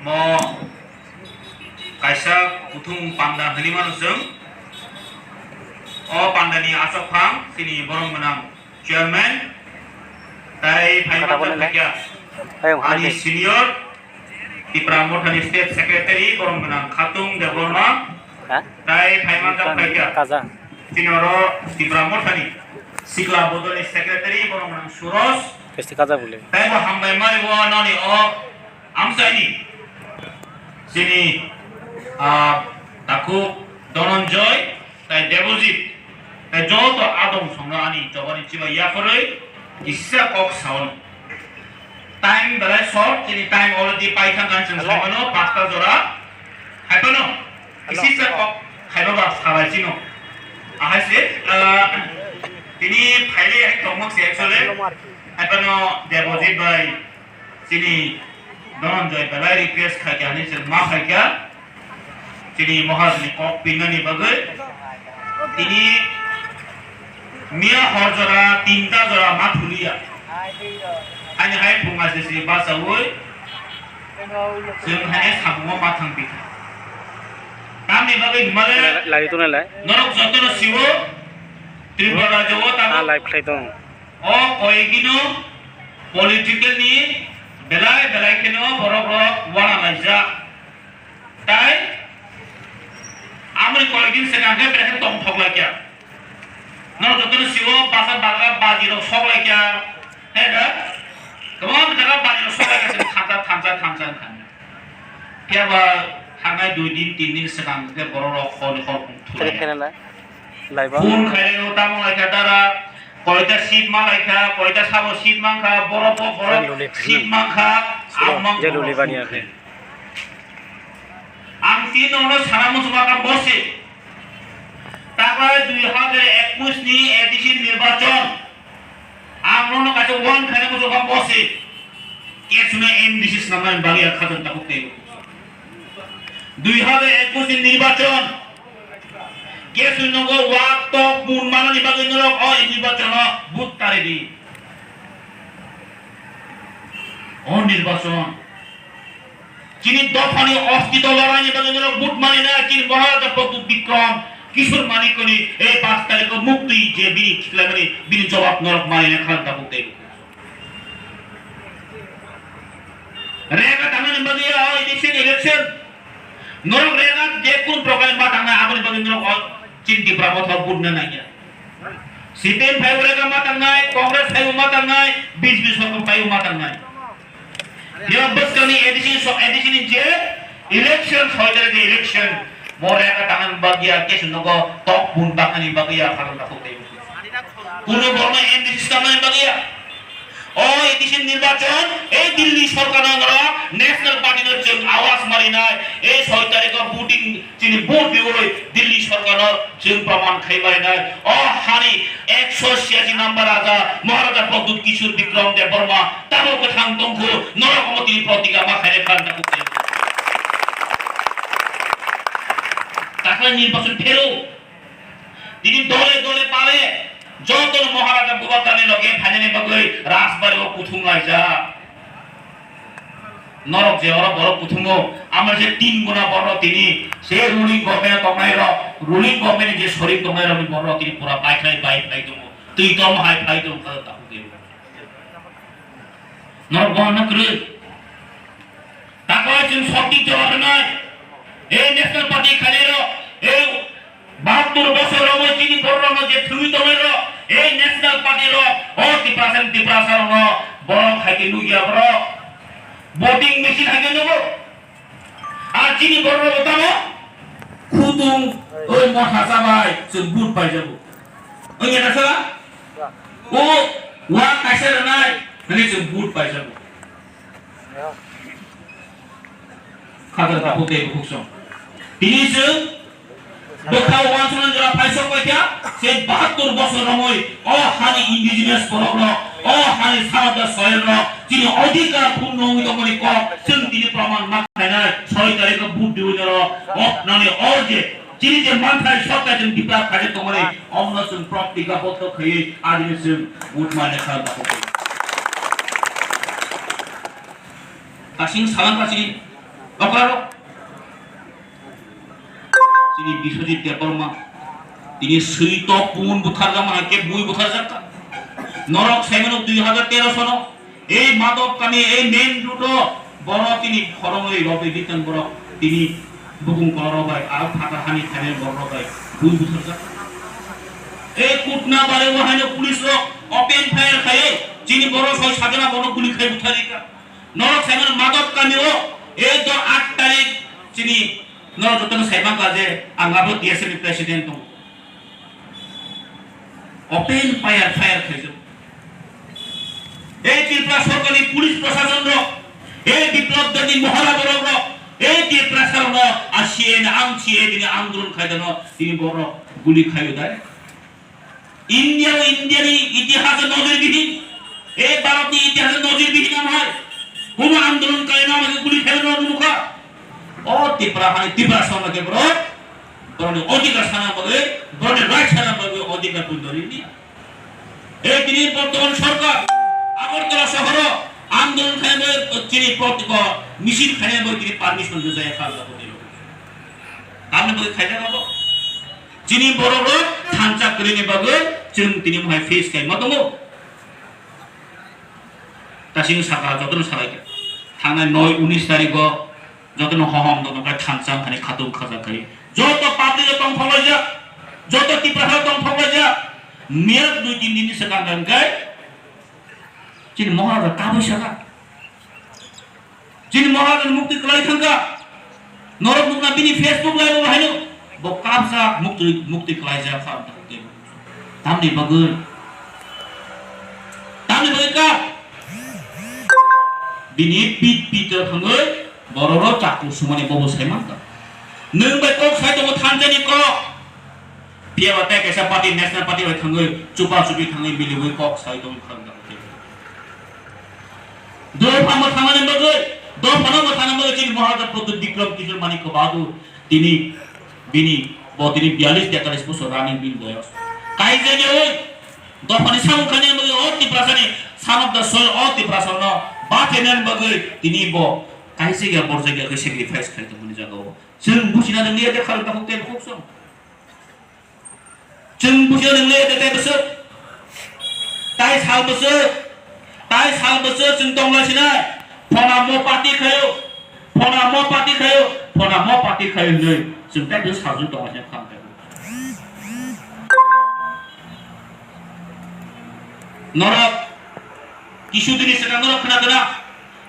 mo kaisa kutung panda hini manusung o pandani asok phang sini borong menang chairman tai phaimat thakya ani senior Tipramur Thani State Secretary borong menang Khatung Deborma tai phaimat thakya senior Tipramur Thani Sikla Bodoni Secretary borong menang Suros Pesti kaza bole. Tai bo hambai mai wo nani o amsani sini taku Dononjoy tai Debojit tai joto adom songa ani jobani chiba yakoroi isa kok saon time belai short sini time already paithan kan sangano pasta jora haipano isa kok haiba sabai sino ahase ini phaile ek tomok se actually haipano Debojit bai sini Dononjoy belai request khakya ni sir ma khakya sini mohadni kok pinani bagai ini Mia horjora tinta jora mathulia hanya hai punga sisi basa woi sing hanya sabuo mathang pi kami bagai male Lai tu nalai. norok jotono siwo tribara jowo ta Live play tu. o koigino political ni belai keno borok wana laja tai amri koigin senangke berhen tong thokla kya norok jotono siwo basa baga bajiro sokla kya heda kemudian jaga bajiro sokla kya thamsa kya ba hangai 2 din 3 din senangke borok khol Kene kene lai. Live. phone khaile utamo kya dara koita sheet mangkha koita sabo sheet mangkha borok sheet mangkha amang Je luli bani ase. ang tin ono saramu subaka bose তারপরে 2021 নি addition নির্বাচন আমরা কাছে one খানে কত বসে কে শুনে MDC নামে বাগিয়া খাতন তা করতে 2021 নির্বাচন কে শুনে গো ওয়াক তো মুন মানানি বাগিয়া নর ও নির্বাচন বুত তারে দি ও নির্বাচন যিনি দফানি অস্তিত্ব লড়াই বাগিয়া নর বুট মানি না যিনি মহারাজা প্রতুল বিক্রম কিশোর মানিকনি এই 5 তারিখ মুক্তি যে বিনি খিলামনি বিনি জবাব নরক মারিনে খালতা করতে রেগা তাঙ্গানি বাগিয়া ইলেকশন নরক রেগা যে কোন প্রকার বা তাঙ্গা আগনি বাগি নরক চিন্তি প্রাবত পূর্ণ নাইয়া সিপিএম ফাইভ রেগা মা তাঙ্গাই কংগ্রেস ফাইভ মা তাঙ্গাই বিজেপি সরকার ফাইভ মা তাঙ্গাই ইয়া বসকনি এডিশন যে ইলেকশন সরকারের যে election Moreka tangan bagia kes nogo tok pun bakani bagia karon ta kote puno borno end system bagia o edition নির্বাচন এই দিল্লি সরকার দ্বারা ন্যাশনাল পার্টি এর যে আওয়াজ মারি নাই এই 6 তারিখ ভোটিং যিনি ভোট দিবই দিল্লি সরকার যে প্রমাণ খাইবাই নাই ও হানি 186 নাম্বার রাজা মহারাজা প্রদ্যুৎ কিশোর বিক্রম দেব বর্মা তারও কথাং তংকু নরকমতি প্রতিকা মা খাইরে খান তা কোতে তাহলে নির্বাচন ফেরো তিনি দলে দলে পারে যত মহারাজা বুবাতানে লগে ফাইনালে বগৈ রাজবাড়ি ও কুথুম লাইজা নরক যে ওরা বড় কুথুম আমরা যে 3 গুণা বড় তিনি সে রুলিং গভর্নমেন্ট তমাইর রুলিং গভর্নমেন্ট যে শরীর তমাইর আমি বড় তিনি পুরা পাইখাই পাই তো তুই তো হাই ফাই তো কথা তা দেব নরক বহন করে তাকো চিন সঠিক জবাব নাই এই ন্যাশনাল পার্টি খালের এই 72 বছর সময় তিনি বড় যে থুই তমের এই ন্যাশনাল পার্টির ও টিপ্রাসার বড় খাইতে লুইয়া বড় ভোটিং মেশিন আগে নেব আর যিনি বড় বতানো খুদুম ওই মহাসা ভাই সব বুট পাই যাব ওই না সালা ও ওয়া কাছের নাই মানে সব বুট পাই যাব খাদার কাপতে ভুকছ তিনি দেখাও ওয়ানসন যারা পাইছো কইতা সে 72 বছর সময় ও হানি ইন্ডিজিনাস পরগ্ন ও হানি সারাদা সয়ের যিনি অধিকার পূর্ণ হইত করি ক সেন তিনি প্রমাণ মাথায় না 6 তারিখ বুট দিও জর অপনানে ও যে যিনি যে মাথায় সরকার যেন দিপা কাজে তোমারে অমনসন প্রতিকা পত্র খেয়ে আদিসে বুট মানে খালতা করতে কাসিং সালাম কাসিং অকারো তিনি বিশ্বজিৎ দেববর্মা তিনি সৈত পুন বুথারগা মাকে বুই বুথারজাতা নরক সাইমন 2013 সন এই মাদক কামে এই মেন রুট বড় তিনি খরমই রবে বিতন বড় তিনি বুকুম করবাই আর ফাটা হানি খানে বড়বাই বুই বুথারজাতা এই কুটনা বারে ওহানে পুলিশ ওপেন ফায়ার খায় যিনি বড় ছয় সাজনা বড় গুলি খাই বুথারিকা নরক সাইমন মাদক কামেও এই 8 তারিখ যিনি নররত্ন সাইমা কাজে আঙ্গাবো টিএসএল প্রেসিডেন্ট ওপেন ফায়ার খাইছো এই ত্রিপুরা সরকারি পুলিশ প্রশাসন এই বিপ্লব দানি মহারাজর এই ত্রিপুরা সরকার আসিয়ে আমছিয়ে তিনি আন্দোলন খাইদানো তিনি বড় গুলি খাইও দেয় ইন্ডিয়ার ইতিহাসে নজিরবিহীন এই ভারতীয় ইতিহাসে নজিরবিহীন হয় কোন আন্দোলনকারী না আমাকে গুলি খাইলো মুখা ও ত্রিপুরা মানে ত্রিপুরা সরকারকে বড় অধিকার সানা বলে বড় রাইট সানা বলে অধিকার পুন্দরি এই তিনি বর্তমান সরকার আগরতলা শহর আন্দোলন খাইবে তিনি প্রত্যেক মিছিল খাইবে তিনি পারমিশন দিয়ে খাওয়া করতে আপনি বলে খাইতে পাবো যিনি বড় বড় থানচা করে নেবাগে তিনি মহায় ফেস খাই মতমো তাসিং সাকা যতন সারাইকে থানায় 9-19 তারিখ যতন হহম দনকা থানচা খানি খাতুম খাজা খাই যত পাবলিক তং ফলাই যা যত টিপ্রাহ তং ফলাই যা মেয়াদ 2-3 দিন সেখান গায় যিনি মহারাজা কাবুই সাকা যিনি মহারাজা মুক্তি কলাই থাকা নরক মুক্তা বিনি ফেসবুক লাইভ বাহাইনো ব কাবসা মুক্তি কলাই যা খাম থাকতে তামনি বাগুন কা বিনি পিত থাঙ্গै বড় চাকু সুমানি ববো সাইমাকা नों बाय कक साइ दङ थानजानि क पियाबा ता केसा पार्टी नेशनल पार्टी बाय थाङै चुपा चुपि थाङै बिलिबै कक साइ दङ खांदा दो फाम थाङाने बगै दो फाम थाङाने बगै चिन महाराजा प्रदीप विक्रम किशोर मानिक बहादुर तिनी बिनी बदिनी 42-43 বছর রানিং বিল বয়স কাইজেনি ওই দফানি সামখানে বগै অতি প্রাসানি সামদ সোল অতি প্রাসন্ন বাতেনেন বগै तिनी ब কাইসেগা বরজাগা সেক্রিফাইস খাইতে মনি জাগাও जों बुजिना नोंनि एटे खालामनो होते खौसो जों बुजिना नोंनि एटे बसो ताइ साल बसो जों दंलासिना फना म पार्टी खायो नै जों ता बे साजु दंलासिना खालामबाय नरक किशुदिनी सेटा नरक खोनादोना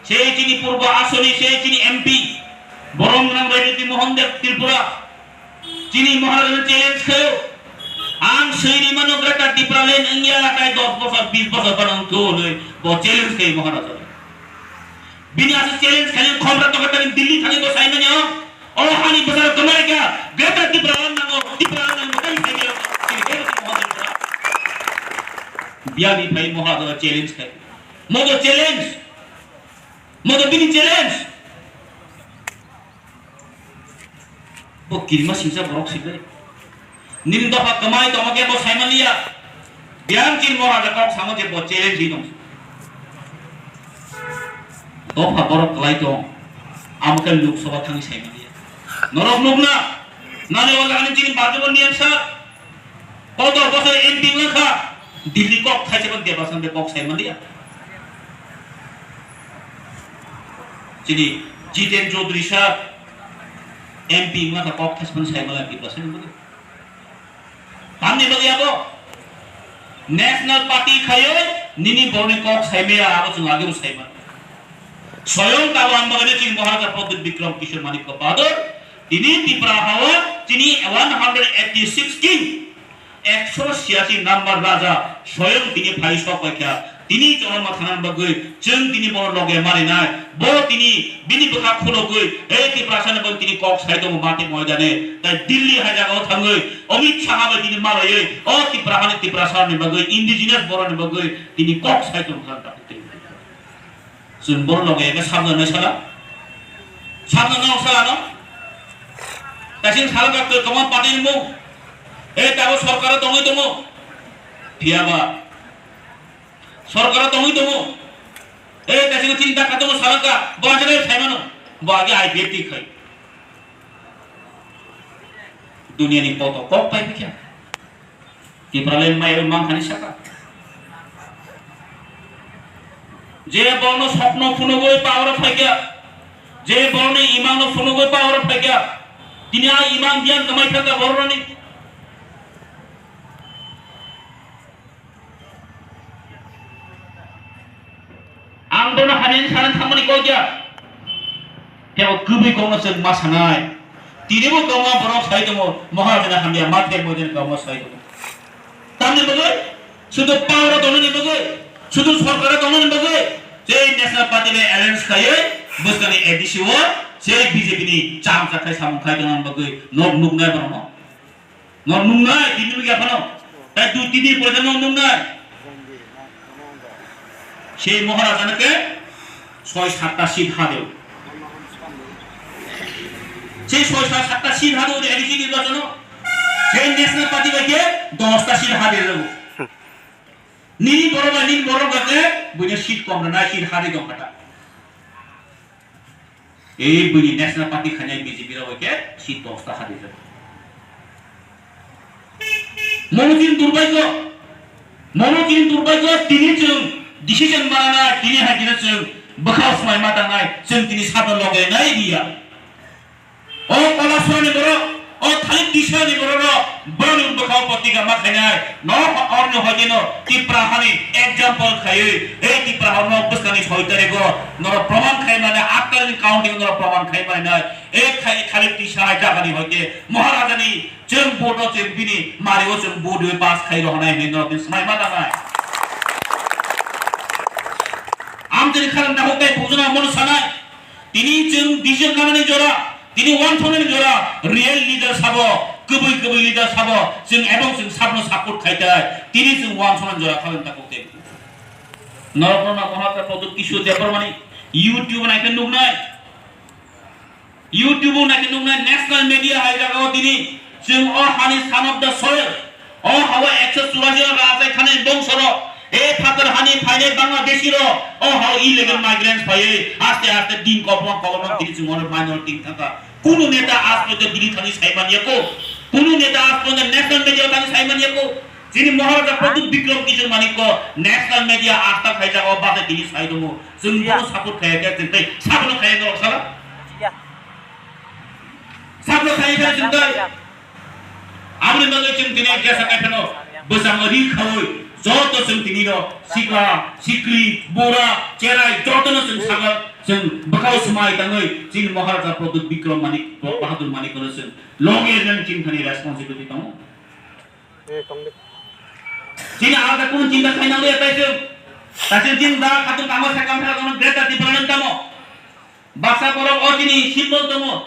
সেই যিনি পূর্ব আসনি সেই যিনি এমপি বরংনাম রাজনীতি মোহনদেব ত্রিপুরা যিনি মহারাজের চ্যালেঞ্জ খায় আং সেইরি মানগ্রাটা ত্রিপুরালেন ইন্ডিয়া এলাকায় 10 বছর 20 বছর পর্যন্ত হই ব চ্যালেঞ্জ খায় মহারাজ বিনি আছে চ্যালেঞ্জ খালি খবর তো কথা দিল্লি থাকি গো সাইনা নিও ও হানি বছর তোমারে কা গ্রেটার ত্রিপুরালেন নাগো ত্রিপুরালেন মতাই খাইলো বিয়ানি ভাই মহারাজ চ্যালেঞ্জ খায় মগো বিনি চ্যালেঞ্জ किरमा सिंसा बरक सिगै निम दफा कमाई तमके बो साइमलिया बियान चिन महाराजा कक सामजे बो चैलेंज हि दं दफा बरक कलाई तो आमके लोकसभा थांगि साइमलिया नरक नुगना नाने वाला आनि चिन बाजबन नियम सा कत बছর एमपी लखा दिल्ली कक खाइसेबन देबासन बे कक साइमलिया चिनि जितेन चौधरी सा एमपी मा त कक्थस पनि साइमला की प्रश्न बगे हमने बगे अब नेशनल पार्टी खायो निनी बर्ने कक साइमेया अब जों आगे साइमा स्वयं कावान बगे चिन महाराजा प्रदीप विक्रम किशोर मानिक बहादुर तिनी त्रिपुरा हावा तिनी 186 किंग 186 नंबर राजा स्वयं तिनी भाई सपैख्या तिनी चरमा थाना बगे जों तिनी बर लगे मारिनाय बो तिनी बिनि बखा खलगै ए त्रिपुरासन बग तिनी कक साइदम माटे मयदाने ताइ दिल्ली हाय जागाव थाङै अमित शाह बा तिनी मारयै ओ त्रिपुरासन बगै इन्डिजिनियस बरनि बगै तिनी कक साइदम खान्ता जों बर लगे एबे सामने साला न तासिं सालगा कमा पाटिन मु ए ताबो सरकार दङै दङ फियाबा सरकार दङै दङ ए तासिं चिन्ता खातो सालगा बाजरे साइमानो bagi IPF dikai dunia ni foto kok pai pikir di peralen mai mang khani saka je bono স্বপ্ন ফুনগই পাওয়ার ফাইকা যে বর্ণ ইমান ফুনগই পাওয়ার ফাইকা তিনি আ ইমান জ্ঞান কামাই থাকা বর্ণনি আন্দোলন হানিন সারান থামনি কই গিয়া কেও কুবি কোনসে মাসানাই তিনিবো কমা বড় সাইদম মহাজনা হামিয়া মাধ্যে মদিন কমা সাইদম তামনি বগৈ শুধু পাওয়ার দননি বগৈ শুধু সরকারের দননি বগৈ যে ন্যাশনাল পার্টির অ্যালায়েন্স খায়ে বসকানি এডিসিও সেই বিজেপি নি চাম চাখাই সাম খাই দনন বগৈ নক নুক নাই বরম নক নুক নাই তিনি গিয়া ফানো তাই দুই তিন দিন পরে নক নুক নাই সেই মহারাজাকে ৬-৭টা সিট হাদেও সেই ৬-৭টা সিট হাদেও এডিসি নির্বাচন সেই ন্যাশনাল পার্টি বাইকে 10টা সিট হাদে যাব নিনি বড় গাতে বুঝে সিট কম না সিট হাদে দকাটা এই বুঝি ন্যাশনাল পার্টি খানাই বিজেপি রা বাইকে সিট 10টা হাদে যাব মনোজিন দুর্ভাগ্য তিনি जों ডিসিশন মানা তিনি হাজিরা जों বখাস মাই মাতা নাই जों তিনি সাদা লগে নাই দিয়া ও পলাশনি বড় ও খালি দিশানি বড় বড় বখাও পত্রিকা মাখাইনাই ন অন্য হদিনো টিপ্রাহানি एग्जांपल খাই এই টিপ্রাহানো বসকানি 6 তারিখ নর প্রমাণ খাই মানে 8 তারিখ কাউন্টিং নর প্রমাণ খাই মানে এই খালি দিশা জাগানি হইতে মহারাজানি जों बोर्डो जों बिनि मारिओ जों बोर्डो पास खाइ रहनाय नै नर समाय माता নাই আমদের খারাপ না হতে বুঝনা মন সানায় তিনি जों ডিসিশন নামানি জোড়া তিনি ওয়ান ফোনের জোড়া রিয়েল লিডার সাবো কবই লিডার সাবো जों এবং जों সাবনো সাপোর্ট খাইতায় তিনি जों ওয়ান ফোনের জোড়া খালেন তা করতে নরপ্রণা মহাত্মা পদ কিশোর দেবরমানি ইউটিউব নাইতে নুক নাই ইউটিউব নাইতে নুক নাই ন্যাশনাল মিডিয়া হাই জায়গাও তিনি जों अ हानि सान अफ द सॉइल अ हावा 184 राजा खाने बंशर ए फातर हानि फाइने बांग्लादेशी रो अ हाव इलीगल माइग्रेंट्स फाये आस्ते आस्ते दिन कबम दिरि जों अन माइनरिटी थाका कुनु नेता आज पते दिरि थानि साइमानियाको कुनु नेता आज पते नेशनल मिडिया थानि साइमानियाको जिनि महाराजा प्रदीप विक्रम किशोर मानिकको नेशनल मिडिया आस्था खाइ जागो बाते दिरि साइदमो जों बो सपोर्ट खायके जों साबनो खायके रक्सला साबनो खायके जों आमने मगे जों दिनै गेसा काफेनो बोसाङरि खावै जत जों दिनिनो सिका सिक्ली बोरा चेराय जतनो जों सागा जों बखाव समाय ताङै जिन महाराजा प्रदीप विक्रम मानिक बाहादुर मानिक जों लगे जों जिन खानि रेसपन्सिबिलिटी दङ जिन आदा कुन चिन्ता खाइनाले एताइसो तासे जिन दा खातु कामो साकाम थागा दङ ग्रेटा दिपलान तामो बासा बरक अजिनि सिम्बल दङ